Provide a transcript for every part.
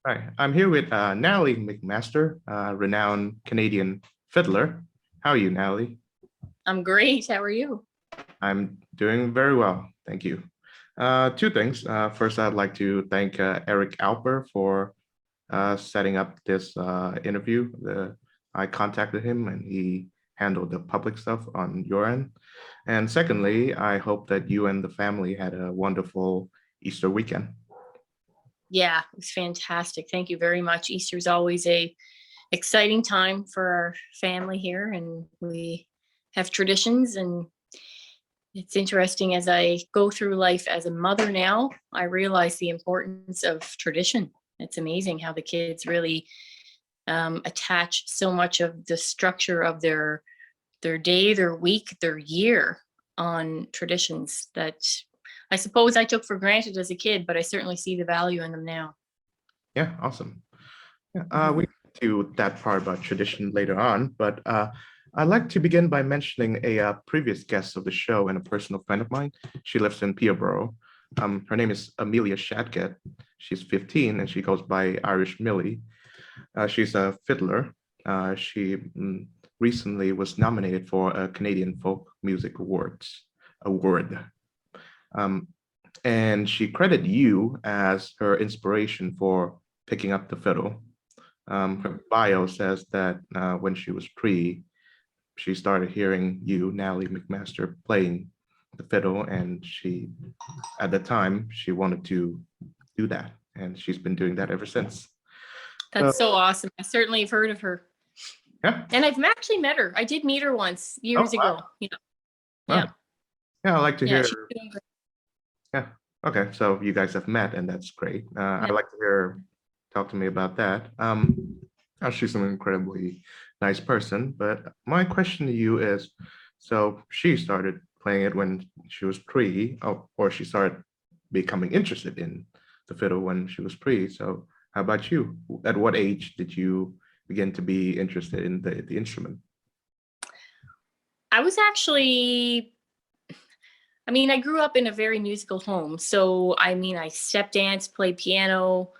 Hi, I'm here with Natalie MacMaster, renowned Canadian fiddler. How are you, Natalie? I'm great. How are you? I'm doing very well, thank you. Two things. First, I'd like to thank Eric Alper for setting up this interview. I contacted him and he handled the public stuff on your end. And secondly, I hope that you and the family had a wonderful Easter weekend. Yeah, it was fantastic. Thank you very much. Easter is always a exciting time for our family here, and we have traditions. And it's interesting as I go through life as a mother now, I realize the importance of tradition. It's amazing how the kids really attach so much of the structure of their day, their week, their year on traditions that I suppose I took for granted as a kid, but I certainly see the value in them now. Yeah, awesome. Yeah, Mhm. we get to that part about tradition later on, but I'd like to begin by mentioning a previous guest of the show and a personal friend of mine. She lives in Peterborough. Her name is Amelia Shadget. She's 15 and she goes by Irish Millie. She's a fiddler. She recently was nominated for a Canadian Folk Music Awards award. Um, and she credited you as her inspiration for picking up the fiddle. Her bio says that when she was she started hearing you, Natalie MacMaster, playing the fiddle, and at the time, she wanted to do that, and she's been doing that ever since. So, That's so awesome. I certainly have heard of her. yeah. And I've actually met her. I did meet her once Oh, years wow. ago. Yeah. Wow. Yeah. Yeah, I like to Yeah. She's hear. doing great. Yeah. Okay, so you guys have met, and that's great. Yeah. I'd like to hear talk to me about that. She's an incredibly nice person, but my question to you is, so she started playing it when she was three, or she started becoming interested in the fiddle when she was three. So how about you? At what age did you begin to be interested in the instrument? I was actually, I mean, I grew up in a very musical home. So, I mean, I step dance, played piano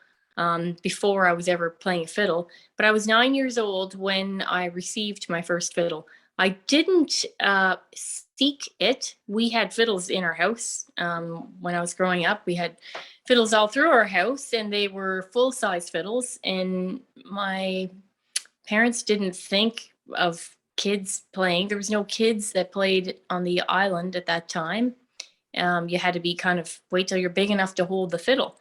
before I was ever playing a fiddle. But I was 9 years old when I received my first fiddle. I didn't seek it. We had fiddles in our house when I was growing up. We had fiddles all through our house, and they were full size fiddles. And my parents didn't think of kids playing. There was no kids that played on the island at that time. You had to be kind of wait till you're big enough to hold the fiddle.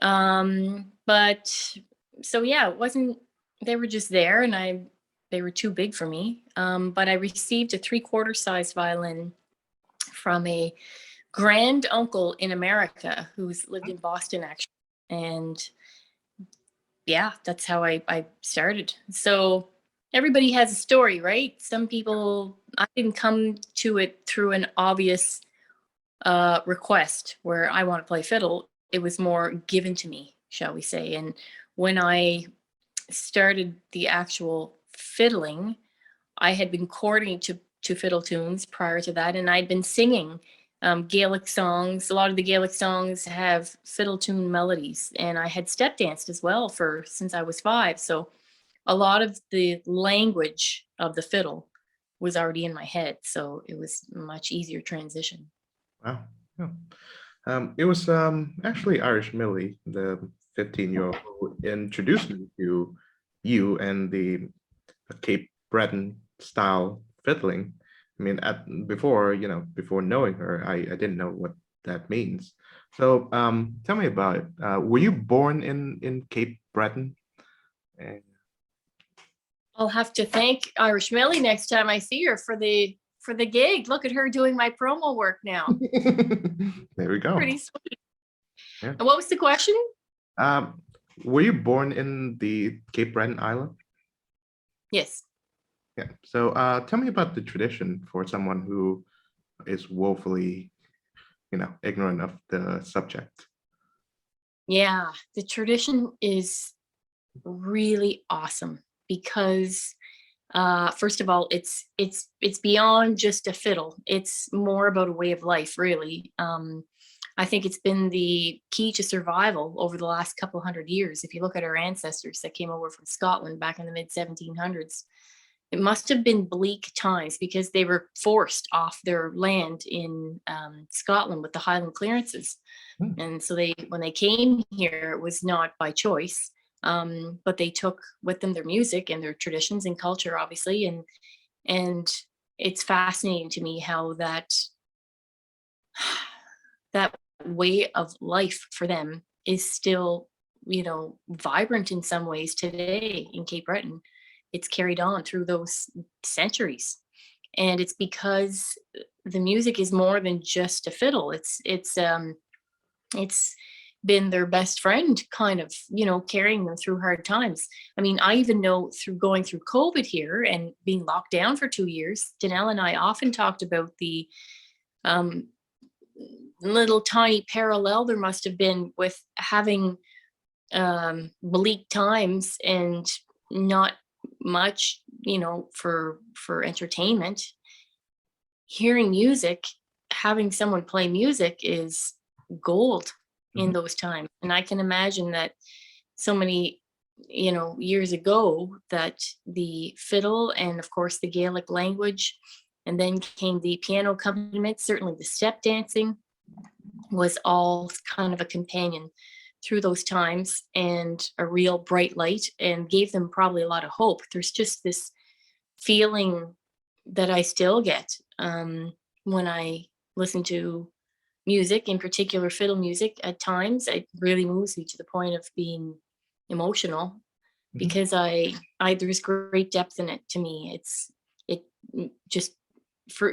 But so yeah, it wasn't. They were just there, and they were too big for me. But I received a three-quarter size violin from a grand uncle in America who's lived in Boston actually, and yeah, that's how I started. So everybody has a story, right? Some people, I didn't come to it through an obvious request where I want to play fiddle. It was more given to me, shall we say. And when I started the actual fiddling, I had been courting to fiddle tunes prior to that, and I'd been singing Gaelic songs. A lot of the Gaelic songs have fiddle tune melodies, and I had step danced as well for since I was 5. So a lot of the language of the fiddle was already in my head, so it was a much easier transition. Wow. Yeah. It was actually Irish Millie, the 15-year-old, who introduced me to you and the Cape Breton style fiddling. I mean, before, before knowing her, I didn't know what that means. So tell me about it. Were you born in Cape Breton? And I'll have to thank Irish Millie next time I see her for the gig. Look at her doing my promo work now. there we go. Pretty sweet. Yeah. And what was the question? Um, were you born in the Cape Breton island? Yes. Yeah. So tell me about the tradition for someone who is woefully, ignorant of the subject. Yeah, the tradition is really awesome because first of all, it's beyond just a fiddle. It's more about a way of life, really. I think it's been the key to survival over the last couple hundred years. If you look at our ancestors that came over from Scotland back in the mid 1700s, it must have been bleak times because they were forced off their land in Scotland with the Highland clearances. And so when they came here, it was not by choice, but they took with them their music and their traditions and culture, obviously. And it's fascinating to me how that way of life for them is still, vibrant in some ways today in Cape Breton. It's carried on through those centuries. And it's because the music is more than just a fiddle. It's been their best friend, kind of, carrying them through hard times. I mean, I even know through going through COVID here and being locked down for 2 years, Danelle and I often talked about the little tiny parallel there must have been with having bleak times and not much, for entertainment. Hearing music, having someone play music is gold in those times. And I can imagine that so many, years ago, that the fiddle and of course the Gaelic language, and then came the piano accompaniment, certainly the step dancing, was all kind of a companion through those times and a real bright light, and gave them probably a lot of hope. There's just this feeling that I still get when I listen to music, in particular fiddle music. At times it really moves me to the point of being emotional, because I there's great depth in it. To me, it just,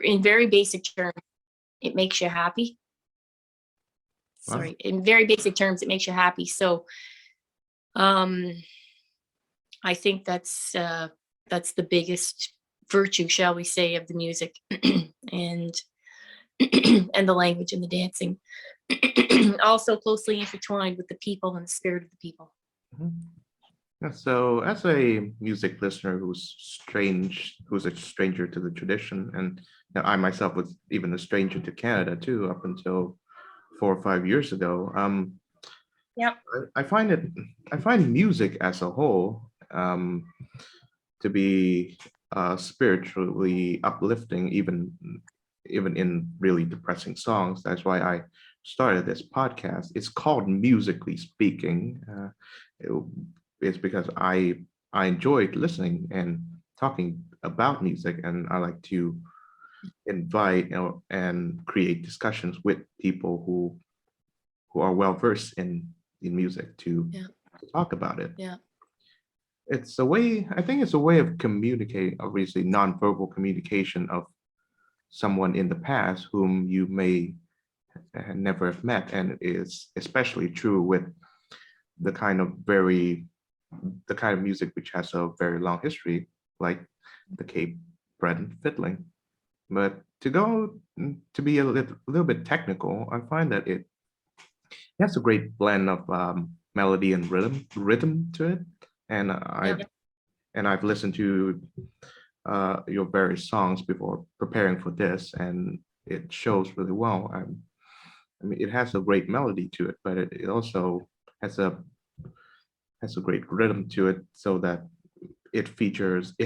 in very basic terms, it makes you happy. Wow. Sorry, in very basic terms, it makes you happy. So I think that's the biggest virtue, shall we say, of the music and and the language and the dancing. Also closely intertwined with the people and the spirit of the people. Yeah, so as a music listener who's a stranger to the tradition, and I myself was even a stranger to Canada too, up until 4 or 5 years ago. Yep. I find music as a whole to be spiritually uplifting, even in really depressing songs. That's why I started this podcast. It's called Musically Speaking. It's because I enjoyed listening and talking about music, and I like to invite and create discussions with people who are well versed in music to talk about it. Yeah. It's a way, I think it's a way of communicating, obviously nonverbal communication of someone in the past whom you may never have met. And it is especially true with the kind of music which has a very long history, like the Cape Breton fiddling. But to be a little bit technical, I find that it has a great blend of melody and rhythm to it. And I've listened to your various songs before preparing for this, and it shows really well. I mean, it has a great melody to it, but it also has a great rhythm to it, so that it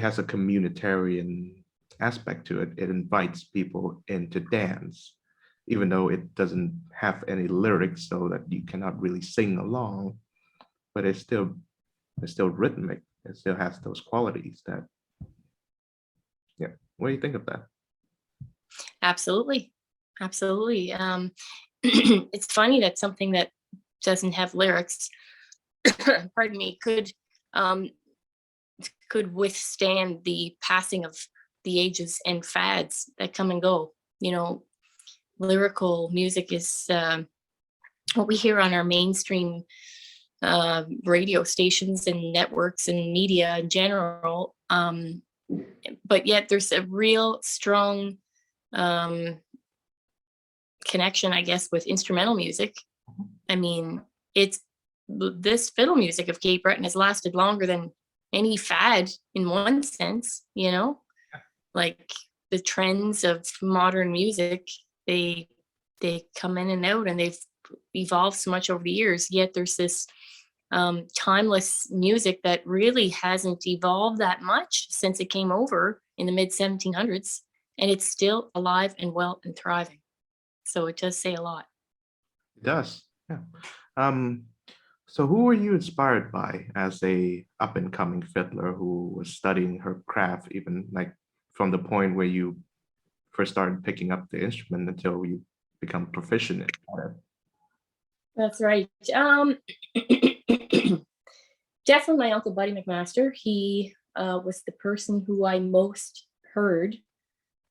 has a communitarian aspect to it. It invites people in to dance, even though it doesn't have any lyrics, so that you cannot really sing along, but it's still rhythmic. It still has those qualities that, yeah. What do you think of that? Absolutely. It's funny that something that doesn't have lyrics, pardon me, could withstand the passing of the ages and fads that come and go. Lyrical music is what we hear on our mainstream radio stations and networks and media in general. But yet there's a real strong connection, I guess, with instrumental music. I mean, this fiddle music of Cape Breton has lasted longer than any fad in one sense, like the trends of modern music, they they come in and out, and they've evolved so much over the years. Yet there's this timeless music that really hasn't evolved that much since it came over in the mid 1700s, and it's still alive and well and thriving. So it does say a lot. It does. Yeah. Um, so who were you inspired by as a up and coming fiddler who was studying her craft, even like from the point where you first started picking up the instrument until you become proficient at it? That's right. Definitely my uncle Buddy MacMaster. He was the person who I most heard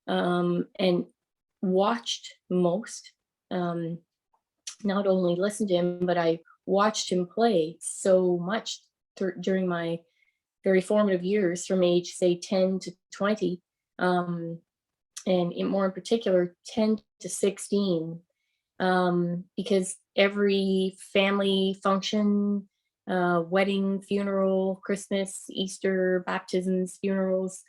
and watched most. Not only listened to him, but I watched him play so much during my very formative years from age, say, 10 to 20, and more in particular, 10 to 16, because every family function, wedding, funeral, Christmas, Easter, baptisms, funerals,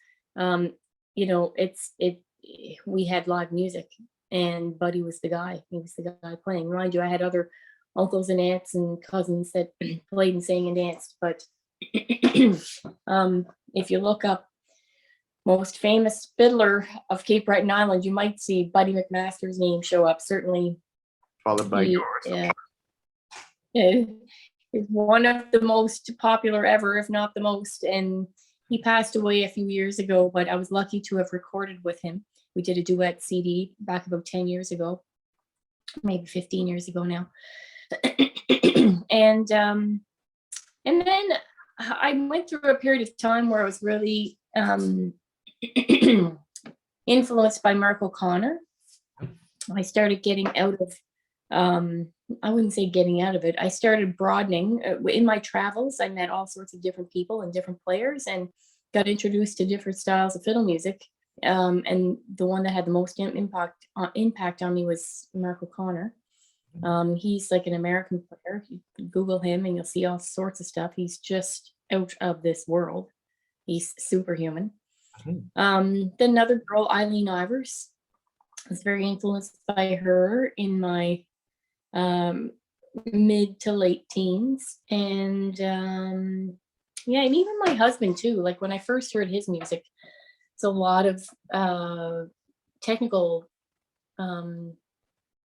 we had live music, and Buddy was the guy. He was the guy playing. Mind you, I had other uncles and aunts and cousins that played and sang and danced, but if you look up most famous fiddler of Cape Breton Island, you might see Buddy MacMaster's name show up. Certainly, Followed by he yours. is one of the most popular ever, if not the most. And he passed away a few years ago, but I was lucky to have recorded with him. We did a duet CD back about 10 years ago, maybe 15 years ago now. And then I went through a period of time where I was really influenced by Mark O'Connor. I started getting out of, I wouldn't say getting out of it. I started broadening. In my travels, I met all sorts of different people and different players, and got introduced to different styles of fiddle music. And the one that had the most impact on me was Mark O'Connor. He's like an American player. You can Google him and you'll see all sorts of stuff. He's just out of this world. He's superhuman. Then another girl, Eileen Ivers. I was very influenced by her in my mid to late teens. And and even my husband too. Like when I first heard his music, it's a lot of technical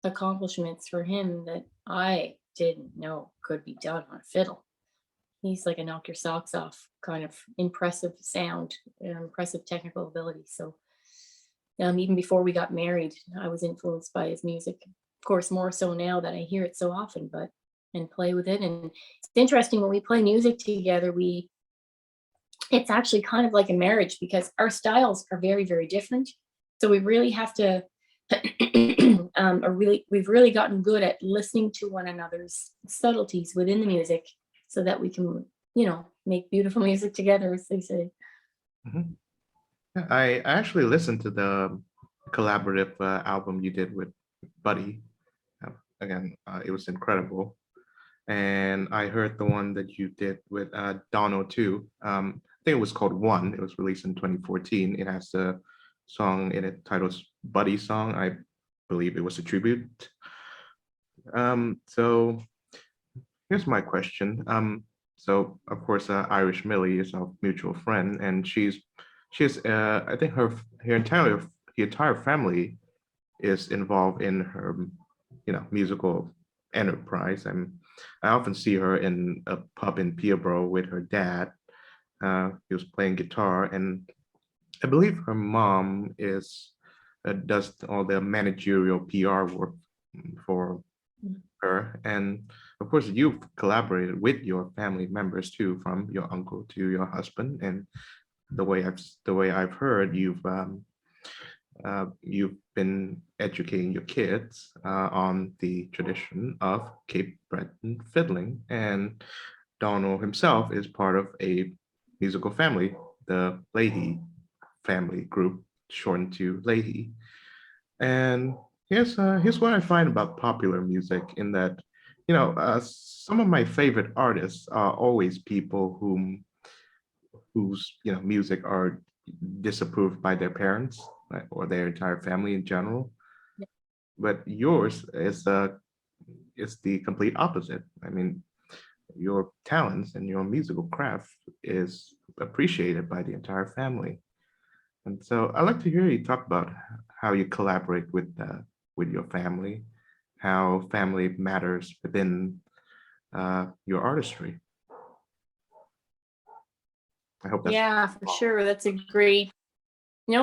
accomplishments for him that I didn't know could be done on a fiddle. He's like a knock your socks off kind of impressive sound, impressive technical ability. So even before we got married, I was influenced by his music. Of course, more so now that I hear it so often, and play with it. And it's interesting when we play music together, it's actually kind of like a marriage because our styles are very, very different. So we really have to, we've really gotten good at listening to one another's subtleties within the music so that we can, make beautiful music together, as they say. Mhm. Yeah, I actually listened to the collaborative album you did with Buddy. It was incredible. And I heard the one that you did with Dono too. I think it was called One. It was released in 2014. It has a song in it titled Buddy Song. I believe it was a tribute. So here's my question. So of course, Irish Millie is our mutual friend, and she's I think her entire family is involved in her musical enterprise. I often see her in a pub in Peterborough with her dad. He was playing guitar, and I believe her mom does all the managerial PR work for her. And of course, you've collaborated with your family members too, from your uncle to your husband. And the way I've heard, you've been educating your kids on the tradition of Cape Breton fiddling, and Donald himself is part of a musical family, the Leahy family group, shortened to Leahy. And here's what I find about popular music in that, some of my favorite artists are always people whose music are disapproved by their parents, right, or their entire family in general. but yours is the complete opposite. I mean, your talents and your musical craft is appreciated by the entire family. And so I'd like to hear you talk about how you collaborate with your family, how family matters within your artistry. I hope that's Yeah, for sure. That's a great, no,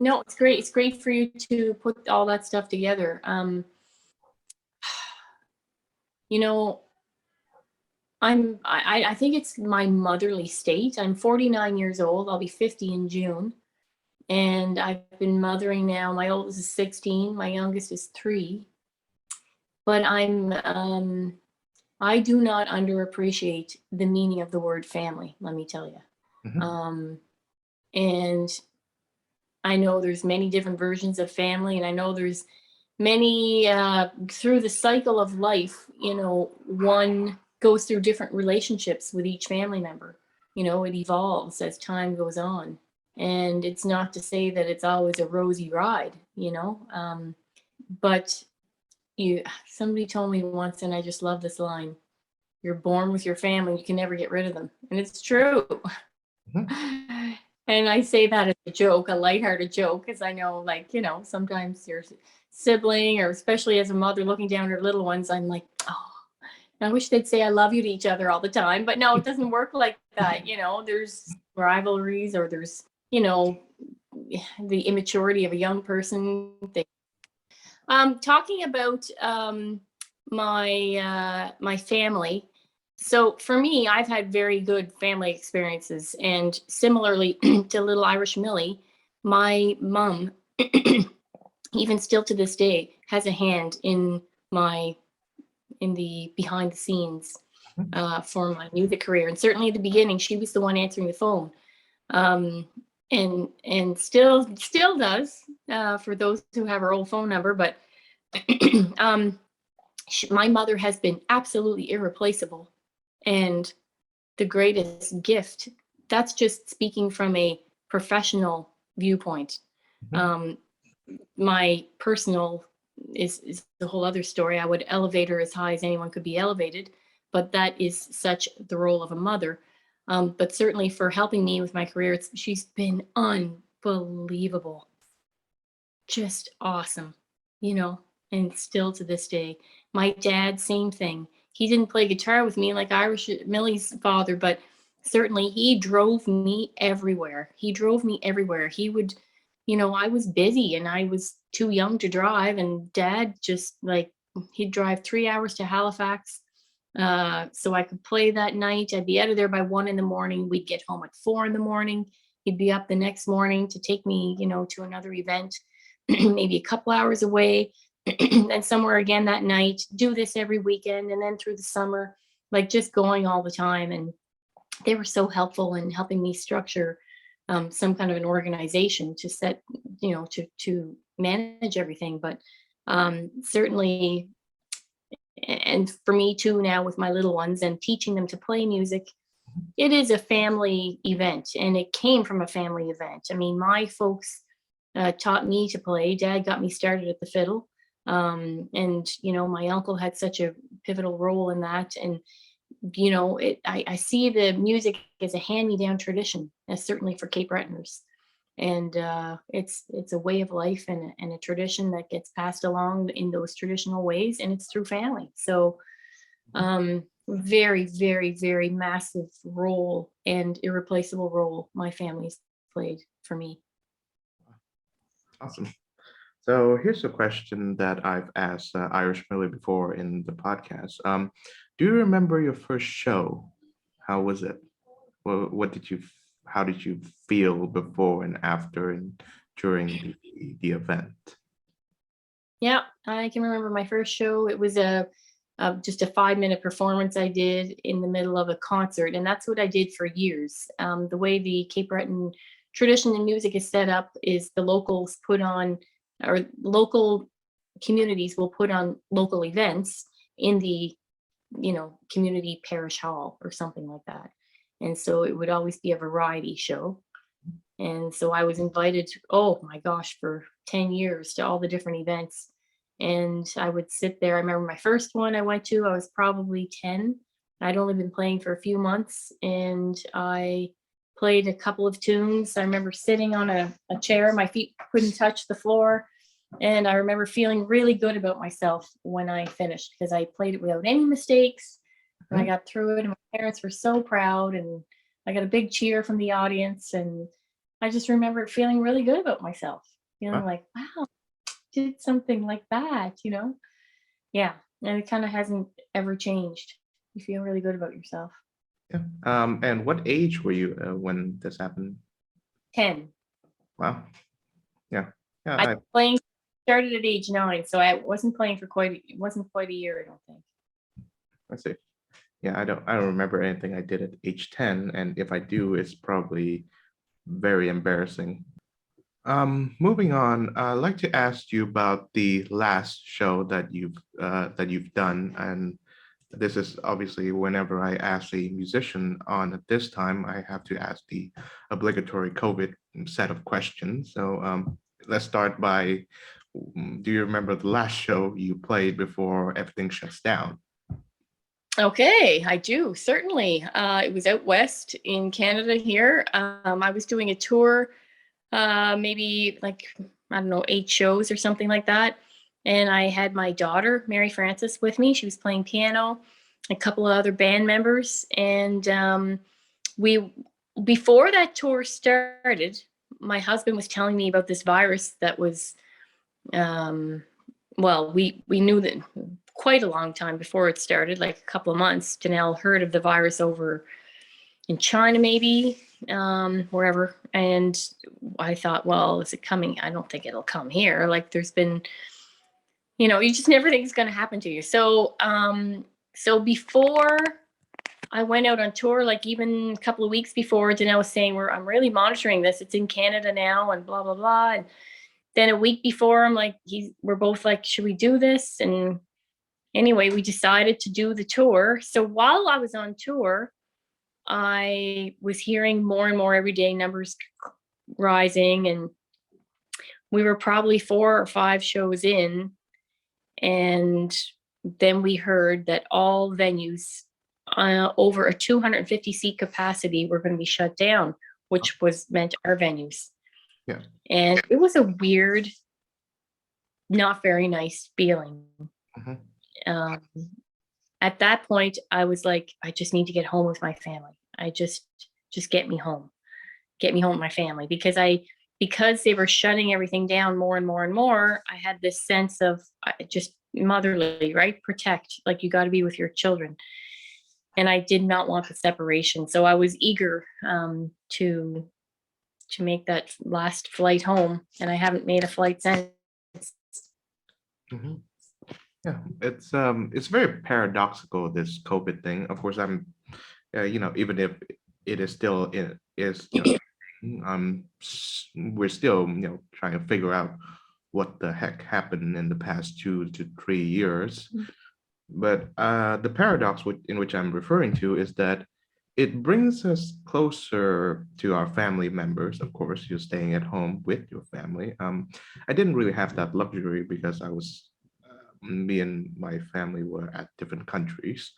no, it's great. It's great for you to put all that stuff together. You know, I think it's my motherly state. I'm 49 years old. I'll be 50 in June. And I've been mothering now. My oldest is 16, my youngest is 3. But I do not underappreciate the meaning of the word family, let me tell you. Mhm. Um, and I know there's many different versions of family, and I know there's many through the cycle of life, one goes through different relationships with each family member. It evolves as time goes on. And it's not to say that it's always a rosy ride, but somebody told me once, and I just love this line: you're born with your family, you can never get rid of them. And it's true. Mhm. And I say that as a joke, a lighthearted joke, because I know, like, sometimes your sibling, or especially as a mother looking down her little ones, I'm like, oh, I wish they'd say I love you to each other all the time. But no, it doesn't work like that. There's rivalries, or there's, the immaturity of a young person. Talking about my family. So for me, I've had very good family experiences, and similarly to Little Irish Millie, my mom, even still to this day, has a hand my in the behind the scenes for my music career. And certainly at the beginning, she was the one answering the phone, um, and still does for those who have her old phone number. But um, my mother has been absolutely irreplaceable, and the greatest gift. That's just speaking from a professional viewpoint. Mhm. Um, my personal is the whole other story. I would elevate her as high as anyone could be elevated, but that is such the role of a mother. But certainly for helping me with my career, she's been unbelievable, just awesome, you know, and still to this day. My dad, same thing. He didn't play guitar with me like Irish Millie's father, but certainly he drove me everywhere. He drove me everywhere. He would, I was busy and I was too young to drive, and dad just like, he'd drive 3 hours to Halifax. So I could play that night. I'd be out of there by 1 in the morning. We'd get home at 4 in the morning. He'd be up the next morning to take me, to another event, maybe a couple hours away, and somewhere again that night. Do this every weekend, and then through the summer, like just going all the time. And they were so helpful in helping me structure some kind of an organization to set, to manage everything. But certainly, and for me too, now with my little ones and teaching them to play music, it is a family event, and it came from a family event. I mean, my folks taught me to play. Dad got me started at the fiddle. And, my uncle had such a pivotal role in that. And, I see the music as a hand-me-down tradition, as certainly for Cape Bretoners. And it's a way of life, and a tradition that gets passed along in those traditional ways, and it's through family. So very, very, very massive role and irreplaceable role my family's played for me. Awesome. So here's a question that I've asked Irish Miller before in the podcast. Do you remember your first show? How was it? What did you, how did you feel before and after and during the event? Yeah, I can remember my first show. It was just a 5-minute performance I did in the middle of a concert, and that's what I did for years. The way the Cape Breton tradition in music is set up is the locals put on, or local communities will put on local events in the, community parish hall or something like that. And so it would always be a variety show. And so I was invited, oh my gosh, for 10 years to all the different events. And I would sit there. I remember my first one I went to, I was probably 10. I'd only been playing for a few months, and I played a couple of tunes. I remember sitting on a chair, my feet couldn't touch the floor. And I remember feeling really good about myself when I finished, because I played it without any mistakes and I got through it. And my parents were so proud, and I got a big cheer from the audience. And I just remember feeling really good about myself, feeling Wow. like, wow, did something like that, you know? Yeah. And it kind of hasn't ever changed. You feel really good about yourself. Yeah. And what age were you when this happened? 10. Wow. Yeah. Yeah. I playing started at age 9, so I wasn't playing for it wasn't quite a year, I don't think. I see. Yeah, I don't remember anything I did at age 10, and if I do, it's probably very embarrassing. Moving on, I'd like to ask you about the last show that you've done, and this is obviously whenever I ask a musician on at this time, I have to ask the obligatory COVID set of questions. So let's start by, do you remember the last show you played before everything shuts down? Okay, I do, certainly. It was out west in Canada here. I was doing a tour, maybe like, I don't know, 8 shows or something like that. And I had my daughter, Mary Frances, with me. She was playing piano, a couple of other band members. And we, before that tour started, my husband was telling me about this virus that was, well, we knew that quite a long time before it started, like a couple of months. Danelle heard of the virus over in China, maybe, wherever. And I thought, well, is it coming? I don't think it'll come here. Like, there's been, you just never think it's going to happen to you. So before I went out on tour, like even a couple of weeks before, Danelle was saying, I'm really monitoring this. It's in Canada now, and blah, blah, blah. And then a week before, I'm like, we're both like, should we do this? And anyway, we decided to do the tour. So while I was on tour, I was hearing more and more every day, numbers rising, and we were probably 4 or 5 shows in. And then we heard that all venues over a 250 seat capacity were going to be shut down, which was meant our venues. Yeah. And it was a weird, not very nice feeling. At that point, I was like, I just need to get home with my family. I just get me home with my family, because they were shutting everything down more and more and more. I had this sense of just motherly, right? Protect, like, you got to be with your children. And I did not want the separation. So I was eager to make that last flight home. And I haven't made a flight since. Mhm. Yeah, it's very paradoxical, this COVID thing. Of course, even if it is still we're still trying to figure out what the heck happened in the past 2 to 3 years. But the paradox in which I'm referring to is that it brings us closer to our family members. Of course, you're staying at home with your family. I didn't really have that luxury because me and my family were at different countries.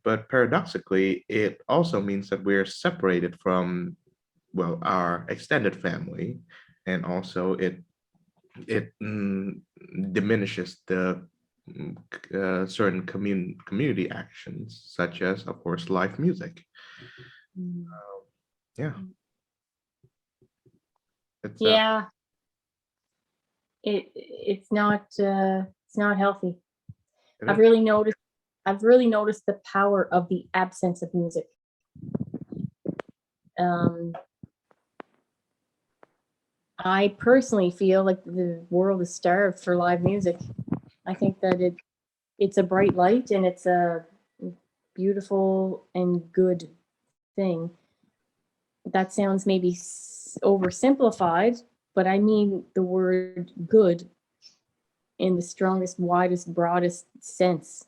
But paradoxically, it also means that we're separated from, well, our extended family, and also it diminishes the certain community actions, such as, of course, live music. Yeah, it's Yeah, it's not healthy. I've really noticed the power of the absence of music. I personally feel like the world is starved for live music. I think that it's a bright light, and it's a beautiful and good thing. That sounds maybe oversimplified, but I mean the word good in the strongest, widest, broadest sense.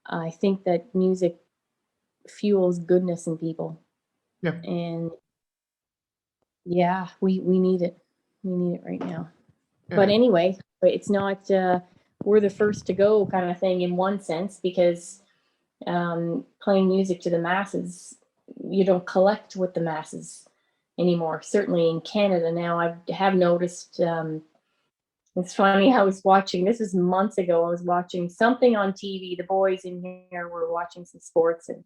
I think that music fuels goodness in people. Yeah. And yeah, we need it. You need it right now. Yeah. But anyway, it's not, we're the first to go kind of thing in one sense, because playing music to the masses, you don't collect with the masses anymore. Certainly in Canada now, I have noticed, it's funny, I was watching, this is months ago, I was watching something on TV. The boys in here were watching some sports, and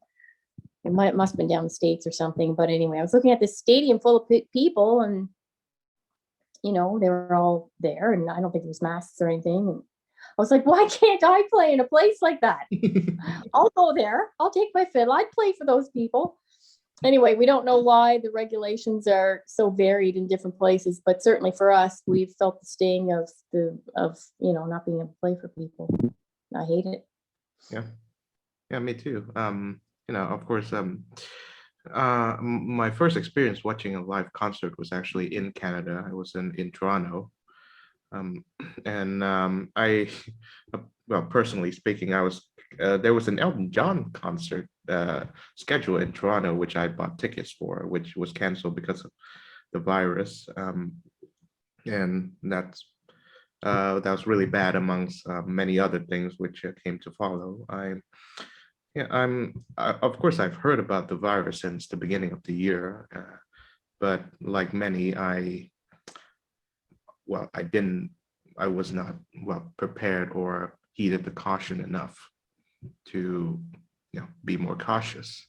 must have been down the States or something. But anyway, I was looking at this stadium full of people, and they were all there, and I don't think there was masks or anything. And I was like, why can't I play in a place like that? I'll go there. I'll take my fiddle. I'd play for those people. Anyway, we don't know why the regulations are so varied in different places, but certainly for us, we've felt the sting of not being able to play for people. I hate it. Yeah, me too. Of course, my first experience watching a live concert was actually in Canada. I was in Toronto. Well, personally speaking, there was an Elton John concert scheduled in Toronto, which I bought tickets for, which was canceled because of the virus. And that was really bad, amongst many other things which came to follow. Of course, I've heard about the virus since the beginning of the year, but like many, I was not well prepared or heeded the caution enough to be more cautious.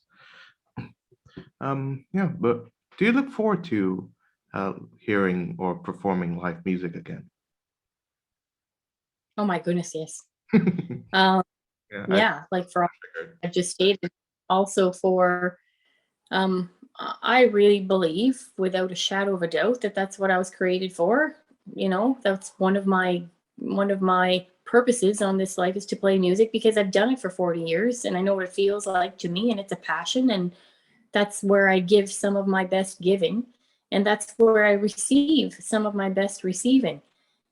But do you look forward to hearing or performing live music again? Oh my goodness, yes. Yeah, like for I just stated, also for I really believe without a shadow of a doubt that that's what I was created for. That's one of my purposes on this life, is to play music, because I've done it for 40 years and I know what it feels like to me, and it's a passion, and that's where I give some of my best giving, and that's where I receive some of my best receiving.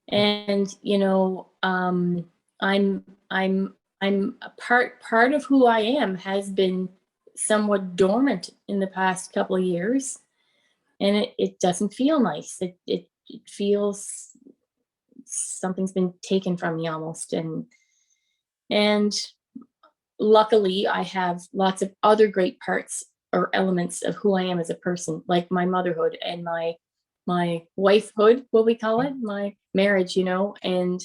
And I'm a part of who I am has been somewhat dormant in the past couple of years, and it doesn't feel nice. It feels something's been taken from me almost. And luckily I have lots of other great parts or elements of who I am as a person, like my motherhood and my wifehood, what we call it, my marriage, and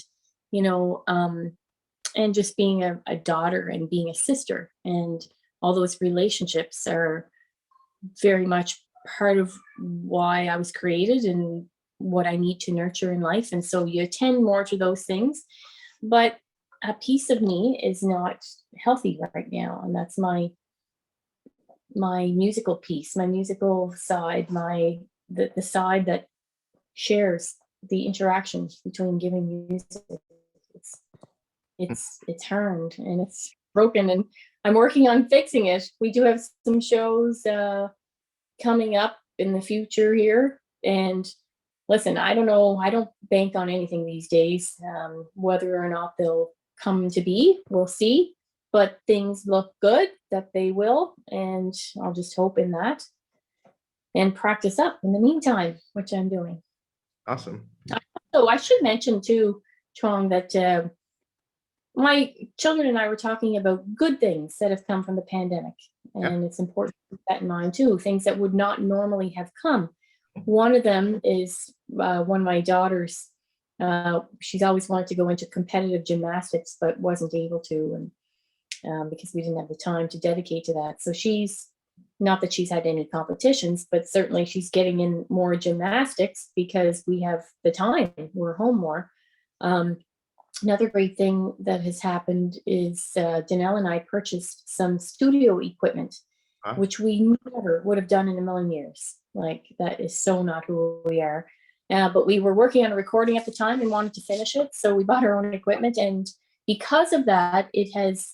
and just being a daughter and being a sister, and all those relationships are very much part of why I was created and what I need to nurture in life. And so you attend more to those things, but a piece of me is not healthy right now, and that's my musical piece, my musical side, the side that shares the interactions between giving music. It's harmed and it's broken, and I'm working on fixing it. We do have some shows coming up in the future here, and listen, I don't know, I don't bank on anything these days. Whether or not they'll come to be, we'll see, but things look good that they will, and I'll just hope in that and practice up in the meantime, which I'm doing. Awesome. So I should mention too, Trong, that my children and I were talking about good things that have come from the pandemic, and it's important to keep that in mind too, things that would not normally have come. One of them is one of my daughters. She's always wanted to go into competitive gymnastics, but wasn't able to, and because we didn't have the time to dedicate to that. So she's, not that she's had any competitions, but certainly she's getting in more gymnastics because we have the time. We're home more. Another great thing that has happened is Danelle and I purchased some studio equipment, which we never would have done in a million years. Like, that is so not who we are. But we were working on a recording at the time and wanted to finish it, so we bought our own equipment. And because of that, it has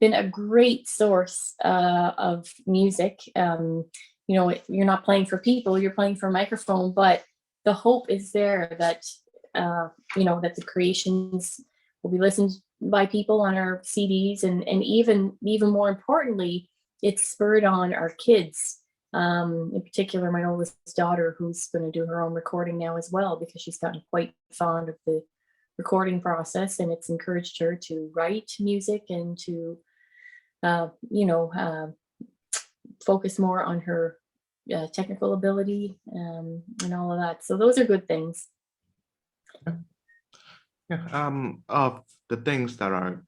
been a great source of music. You're not playing for people, you're playing for a microphone, but the hope is there that that the creations will be listened by people on our CDs, and even more importantly, it's spurred on our kids In particular, my oldest daughter, who's going to do her own recording now as well, because she's gotten quite fond of the recording process, and it's encouraged her to write music and to, focus more on her technical ability, and all of that. So those are good things. Yeah. Of the things that are,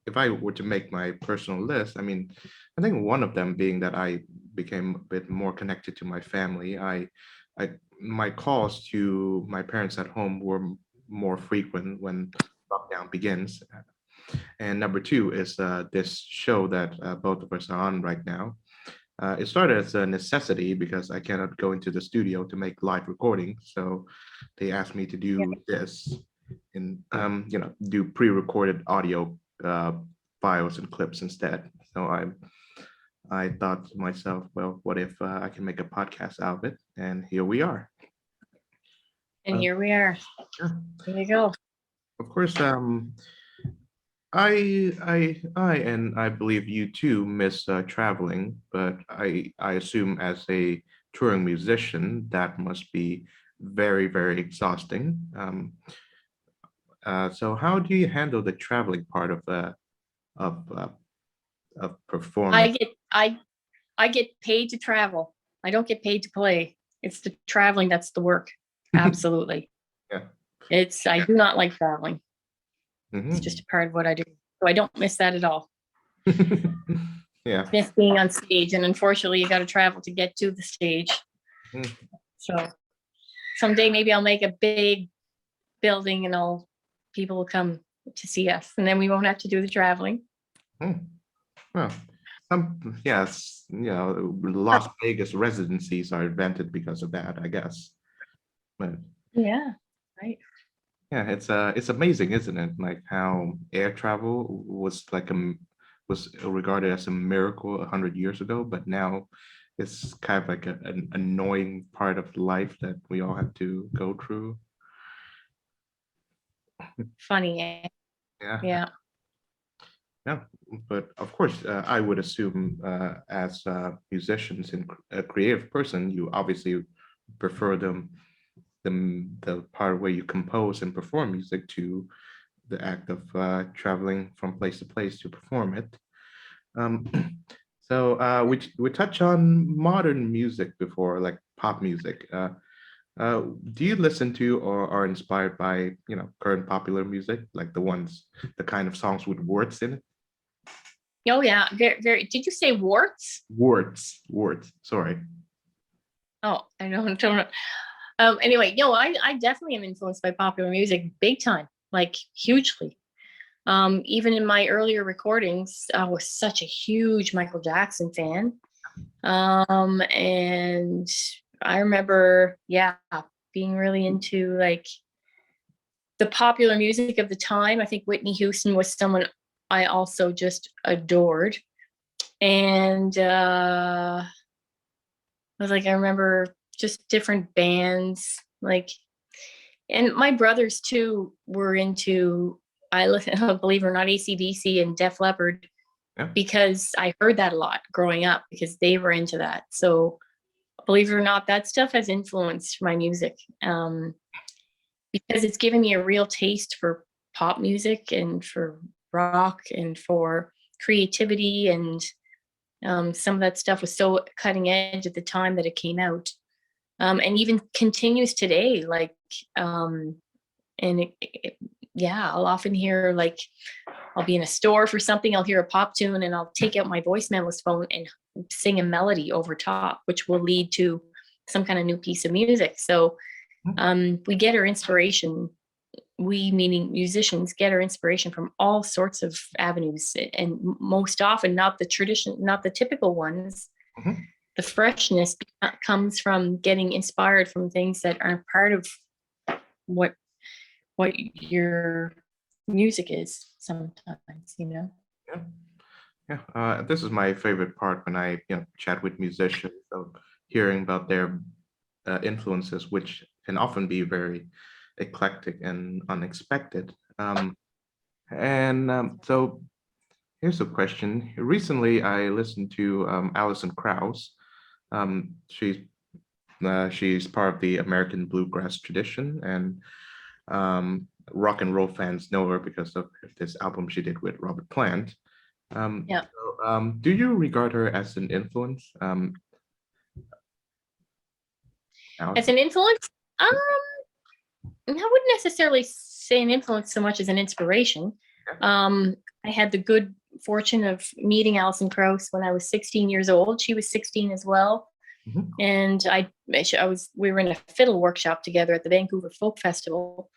if I were to make my personal list, I mean, I think one of them being that I became a bit more connected to my family. My calls to my parents at home were more frequent when lockdown begins. And number two is this show that both of us are on right now. It started as a necessity because I cannot go into the studio to make live recording. So they asked me to do this and do pre-recorded audio files and clips instead. So I thought to myself, well, what if I can make a podcast out of it? And here we are. And here we are. Yeah. There you go. Of course, and I believe you too miss traveling, but I assume as a touring musician that must be very, very exhausting. So how do you handle the traveling part of uh, of performing? I get paid to travel. I don't get paid to play. It's the traveling that's the work. Absolutely. Yeah. I do not like traveling. Mhm. It's just a part of what I do. So I don't miss that at all. Yeah. Miss being on stage, and unfortunately you got to travel to get to the stage. Mm. So someday maybe I'll make a big building and people will come to see us, and then we won't have to do the traveling. Well, yes, Las Vegas residencies are invented because of that, I guess. But Yeah, right. yeah, it's amazing, isn't it? Like how air travel was regarded as a miracle 100 years ago, but now it's kind of like an annoying part of life that we all have to go through. Funny. Eh? Yeah. Yeah. Yeah, but of course, I would assume as musicians and a creative person, you obviously prefer the part where you compose and perform music to the act of traveling from place to place to perform it. Um, so we touch on modern music before, like pop music. Do you listen to or are inspired by current popular music, like the kind of songs with words in it? Oh yeah, very, very. Did you say warts? Words. Sorry. Oh, I don't know. Anyway, I definitely am influenced by popular music big time, like hugely. Even in my earlier recordings, I was such a huge Michael Jackson fan. And I remember, being really into like the popular music of the time. I think Whitney Houston was someone I also just adored. And I remember just different bands, and my brothers too were into, I listen, believe it or not, AC/DC and Def Leppard, because I heard that a lot growing up because they were into that. So believe it or not, that stuff has influenced my music, because it's given me a real taste for pop music and for rock and for creativity. And some of that stuff was so cutting edge at the time that it came out, and even continues today. I'll often hear, I'll be in a store for something, I'll hear a pop tune, and I'll take out my voice memos phone and sing a melody over top, which will lead to some kind of new piece of music. So we get our inspiration, we meaning musicians get our inspiration from all sorts of avenues, and most often not the typical ones. The freshness comes from getting inspired from things that aren't part of what your music is sometimes. This is my favorite part when I chat with musicians, of hearing about their influences, which can often be very eclectic and unexpected. So Here's a question. Recently, I listened to Allison Krauss. She's she's part of the American bluegrass tradition, and rock and roll fans know her because of this album she did with Robert Plant. Yeah. Do you regard her as an influence, As Allison? an influence, I wouldn't necessarily say an influence so much as an inspiration. I had the good fortune of meeting Allison Krauss when I was 16 years old. She was 16 as well. Mhm. And we were in a fiddle workshop together at the Vancouver Folk Festival.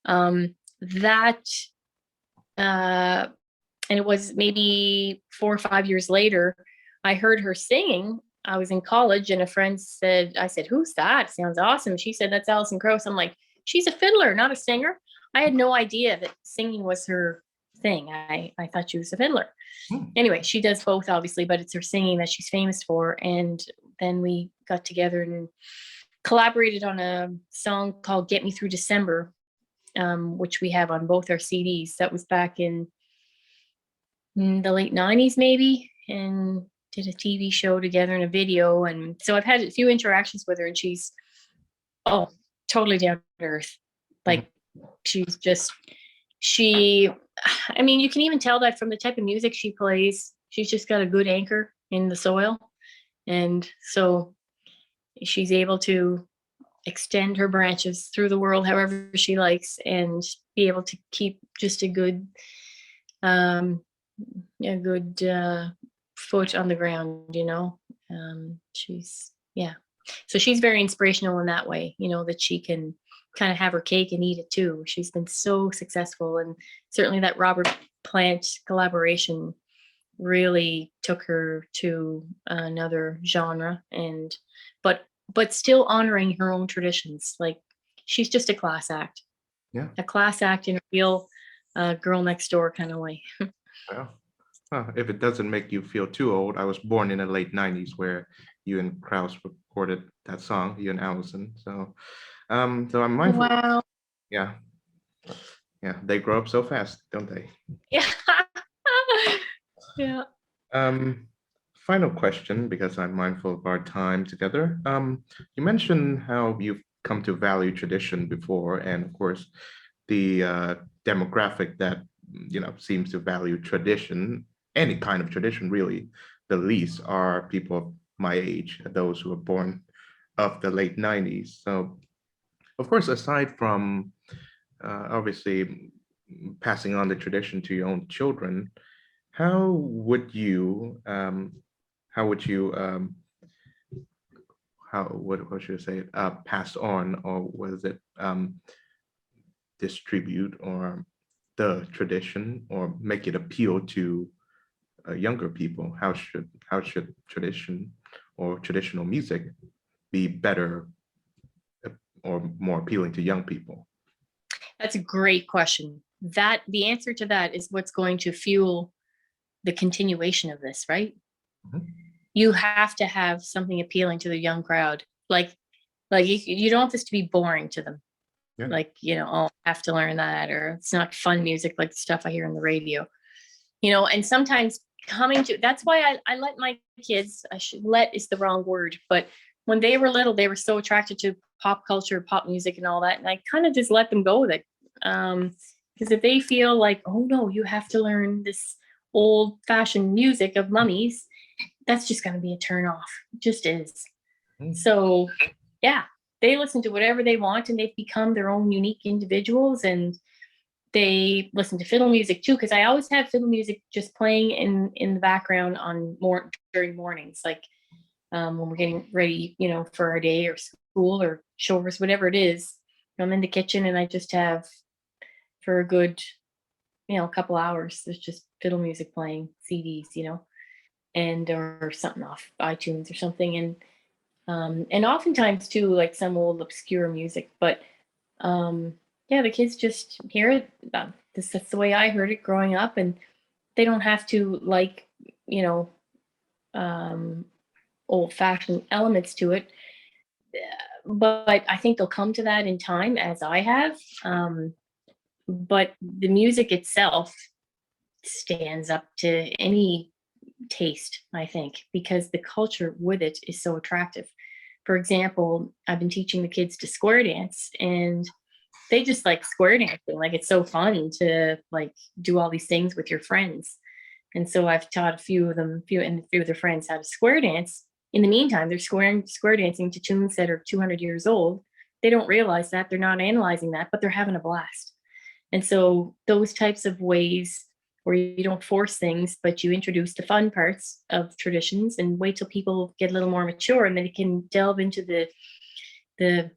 That and it was maybe 4 or 5 years later, I heard her singing. I was in college and a friend said, I said, "Who's that? Sounds awesome." She said, "That's Allison Krauss." I'm like, "She's a fiddler, not a singer." I had no idea that singing was her thing. I thought she was a fiddler. Hmm. Anyway, she does both, obviously, but it's her singing that she's famous for. And then we got together and collaborated on a song called "Get Me Through December," which we have on both our CDs. That was back in the late 90s, maybe, and did a TV show together and a video. And so I've had a few interactions with her, and she's, oh, totally down to earth. Like, she's just, I mean, you can even tell that from the type of music she plays. She's just got a good anchor in the soil. And so she's able to extend her branches through the world however she likes and be able to keep just a good foot on the ground, she's, yeah. So she's very inspirational in that way, that she can kind of have her cake and eat it too. She's been so successful, and certainly that Robert Plant collaboration really took her to another genre, and but still honoring her own traditions. Like, she's just a class act. Yeah. A class act in a real girl next door kind of way. Well, if it doesn't make you feel too old, I was born in the late 90s where you and Krauss recorded that song, you and Allison. So I'm mindful. Wow. Yeah. Yeah. They grow up so fast, don't they? Yeah. Yeah. Final question, because I'm mindful of our time together. You mentioned how you've come to value tradition before, and of course, the demographic that seems to value tradition, any kind of tradition really, the least are people of my age, those who were born of the late 90s. So, of course, aside from obviously passing on the tradition to your own children, how would you how would you how what should I say pass on, or was it distribute or the tradition, or make it appeal to younger people? How should tradition or traditional music be better or more appealing to young people? That's a great question. The answer to that is what's going to fuel the continuation of this, right? Mhm. You have to have something appealing to the young crowd. Like you don't want this to be boring to them. Yeah. Like, oh, I have to learn that, or it's not fun music like the stuff I hear on the radio. And sometimes that's why I let my kids, let is the wrong word, but when they were little, they were so attracted to pop culture, pop music and all that. And I kind of just let them go with it. Because if they feel like, oh no, you have to learn this old fashioned music of mummies, that's just going to be a turn off. It just is. Mhm. So yeah, they listen to whatever they want, and they've become their own unique individuals, and they listen to fiddle music too, because I always have fiddle music just playing in the background during mornings, like when we're getting ready, for our day or school or chores, whatever it is. I'm in the kitchen and I just have, for a good, couple hours, there's just fiddle music playing, CDs, and or something off iTunes or something, and oftentimes too, like some old obscure music, but yeah, the kids just hear it. That's the way I heard it growing up, and they don't have to like, you know, um, old-fashioned elements to it. But I think they'll come to that in time, as I have. But the music itself, stands up to any taste, I think, because the culture with it is so attractive. For example, I've been teaching the kids to square dance, and they just like square dancing. Like, it's so fun to like do all these things with your friends. And so I've taught a few of their friends how to square dance. In the meantime, they're square dancing to tunes that are 200 years old. They don't realize that, they're not analyzing that, but they're having a blast. And so those types of ways where you don't force things, but you introduce the fun parts of traditions and wait till people get a little more mature, and then it can delve into the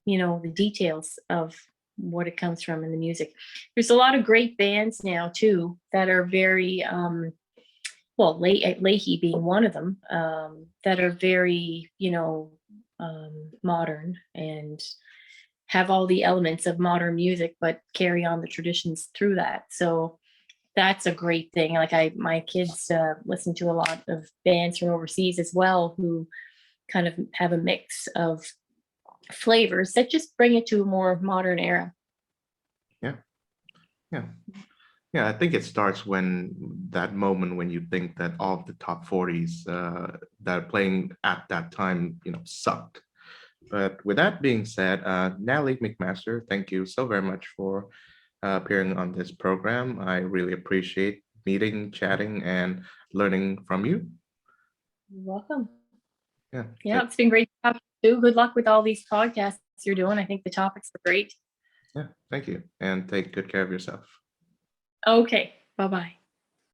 details of what it comes from in the music. There's a lot of great bands now too that are very Leahy being one of them, that are very modern and have all the elements of modern music, but carry on the traditions through that. So that's a great thing. Like my kids listen to a lot of bands from overseas as well, who kind of have a mix of flavors that just bring it to a more modern era. Yeah. Yeah. Yeah, I think it starts when that moment when you think that all of the top 40s that are playing at that time, sucked. But with that being said, Natalie MacMaster, thank you so very much for appearing on this program. I really appreciate meeting, chatting, and learning from you. You're welcome. Yeah. Yeah, it's been great to talk to you. Good luck with all these podcasts you're doing. I think the topics are great. Yeah, thank you. And take good care of yourself. Okay, bye-bye.